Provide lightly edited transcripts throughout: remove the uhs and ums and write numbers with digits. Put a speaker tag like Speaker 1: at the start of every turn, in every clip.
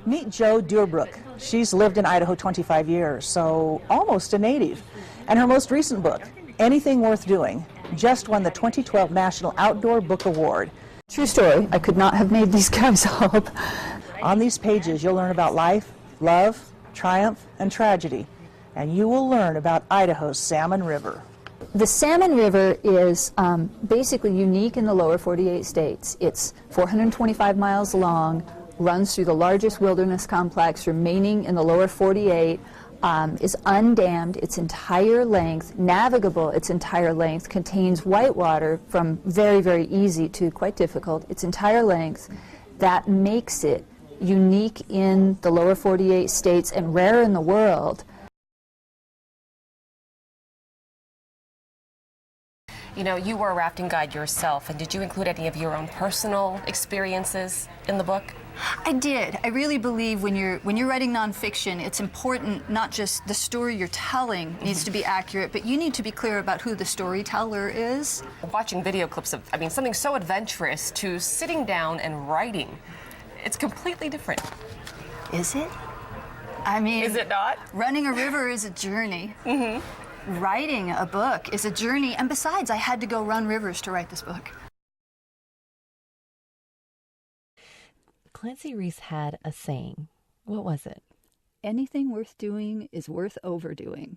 Speaker 1: Meet Jo Deurbrouck. She's lived in Idaho 25 years, so almost a native. And her most recent book, Anything Worth Doing, just won the 2012 National Outdoor Book Award.
Speaker 2: True story. I could not have made these guys up.
Speaker 1: On these pages, you'll learn about life, love, triumph, and tragedy. And you will learn about Idaho's Salmon River.
Speaker 2: The Salmon River is basically unique in the lower 48 states. It's 425 miles long, runs through the largest wilderness complex remaining in the lower 48, is undammed its entire length, navigable its entire length, contains whitewater from very, very easy to quite difficult, its entire length. That makes it unique in the lower 48 states and rare in the world.
Speaker 3: You know, you were a rafting guide yourself, and did you include any of your own personal experiences in the book?
Speaker 4: I did. I really believe when you're writing nonfiction, it's important not just the story you're telling needs to be accurate, but you need to be clear about who the storyteller is.
Speaker 3: Watching video clips of, something so adventurous to sitting down and writing, it's completely different.
Speaker 4: Is it? I mean,
Speaker 3: is it not?
Speaker 4: Running a river is a journey. Writing a book is a journey, and besides, I had to go run rivers to write this book.
Speaker 5: Clancy Reese had a saying. What was it?
Speaker 2: Anything worth doing is worth overdoing.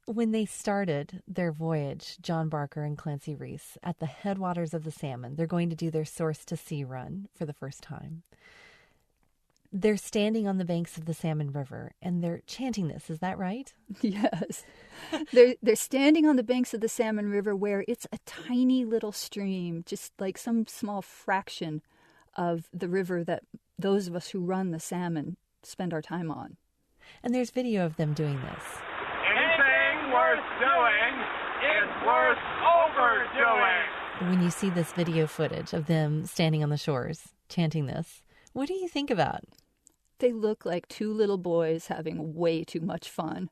Speaker 5: When they started their voyage, John Barker and Clancy Reese, at the headwaters of the Salmon, they're going to do their source to sea run for the first time. They're standing on the banks of the Salmon River, and they're chanting this. Is that right?
Speaker 2: Yes. They're standing on the banks of the Salmon River, where it's a tiny little stream, just like some small fraction of the river that those of us who run the salmon spend our time on.
Speaker 5: And there's video of them doing this.
Speaker 6: Anything worth doing is worth overdoing.
Speaker 5: When you see this video footage of them standing on the shores chanting this, what do you think about?
Speaker 2: They look like two little boys having way too much fun.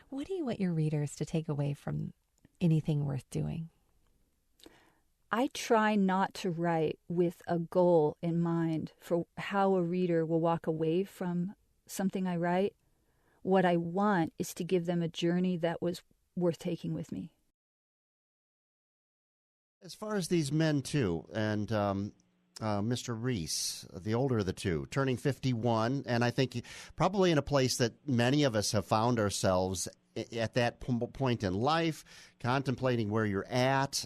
Speaker 5: What do you want your readers to take away from Anything Worth Doing?
Speaker 2: I try not to write with a goal in mind for how a reader will walk away from something I write. What I want is to give them a journey that was worth taking with me.
Speaker 7: As far as these men, too, and Mr. Reese, the older of the two, turning 51, and I think probably in a place that many of us have found ourselves at that point in life, contemplating where you're at,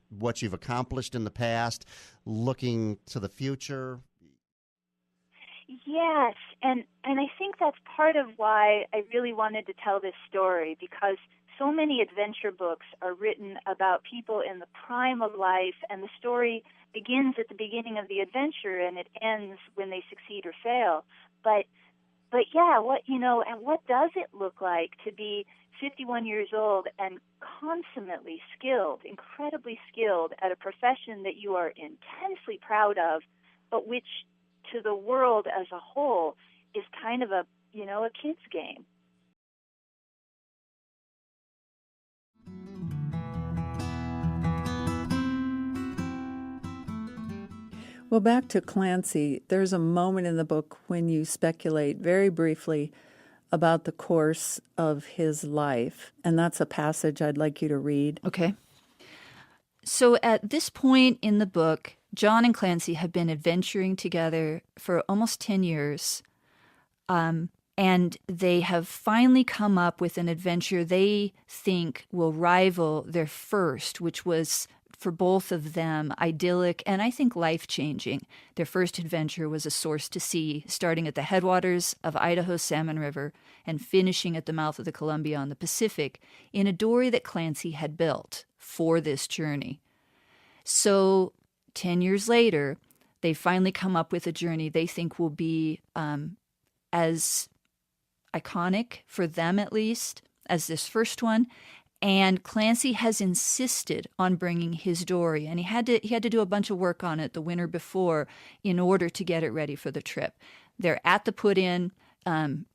Speaker 7: what you've accomplished in the past, looking to the future.
Speaker 8: Yes, and I think that's part of why I really wanted to tell this story, because so many adventure books are written about people in the prime of life, and the story begins at the beginning of the adventure and it ends when they succeed or fail. But yeah, and what does it look like to be 51 years old and consummately skilled, incredibly skilled at a profession that you are intensely proud of, but which to the world as a whole is kind of a kid's game.
Speaker 9: Well, back to Clancy, there's a moment in the book when you speculate very briefly about the course of his life, and that's a passage I'd like you to read.
Speaker 2: Okay. So at this point in the book, John and Clancy have been adventuring together for almost 10 years, and they have finally come up with an adventure they think will rival their first, which was, for both of them, idyllic and I think life-changing. Their first adventure was a source to sea, starting at the headwaters of Idaho's Salmon River and finishing at the mouth of the Columbia on the Pacific in a dory that Clancy had built for this journey. So 10 years later, they finally come up with a journey they think will be as iconic, for them at least, as this first one. And Clancy has insisted on bringing his dory, and he had to do a bunch of work on it the winter before in order to get it ready for the trip. They're at the put-in.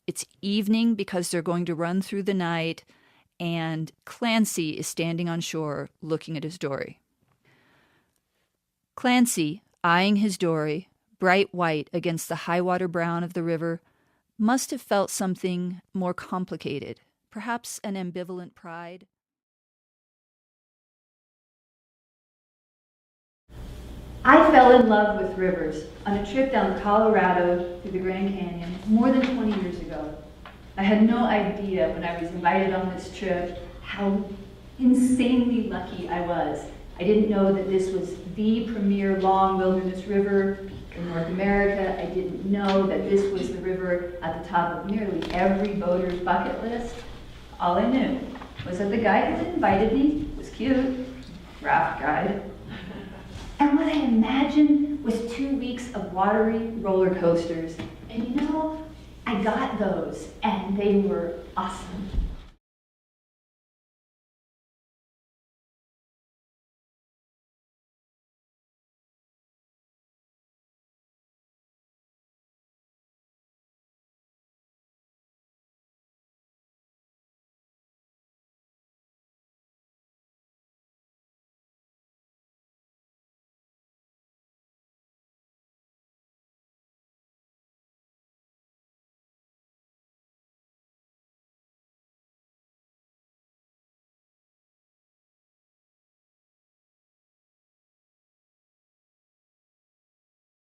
Speaker 2: It's evening because they're going to run through the night, and Clancy is standing on shore looking at his dory. Clancy, eyeing his dory, bright white against the high water brown of the river, must have felt something more complicated, perhaps an ambivalent pride.
Speaker 10: I fell in love with rivers on a trip down Colorado through the Grand Canyon more than 20 years ago. I had no idea when I was invited on this trip how insanely lucky I was. I didn't know that this was the premier long wilderness river in North America. I didn't know that this was the river at the top of nearly every boater's bucket list. All I knew was that the guy who invited me was cute, raft guide. And what I imagined was 2 weeks of watery roller coasters. And you know, I got those, and they were awesome.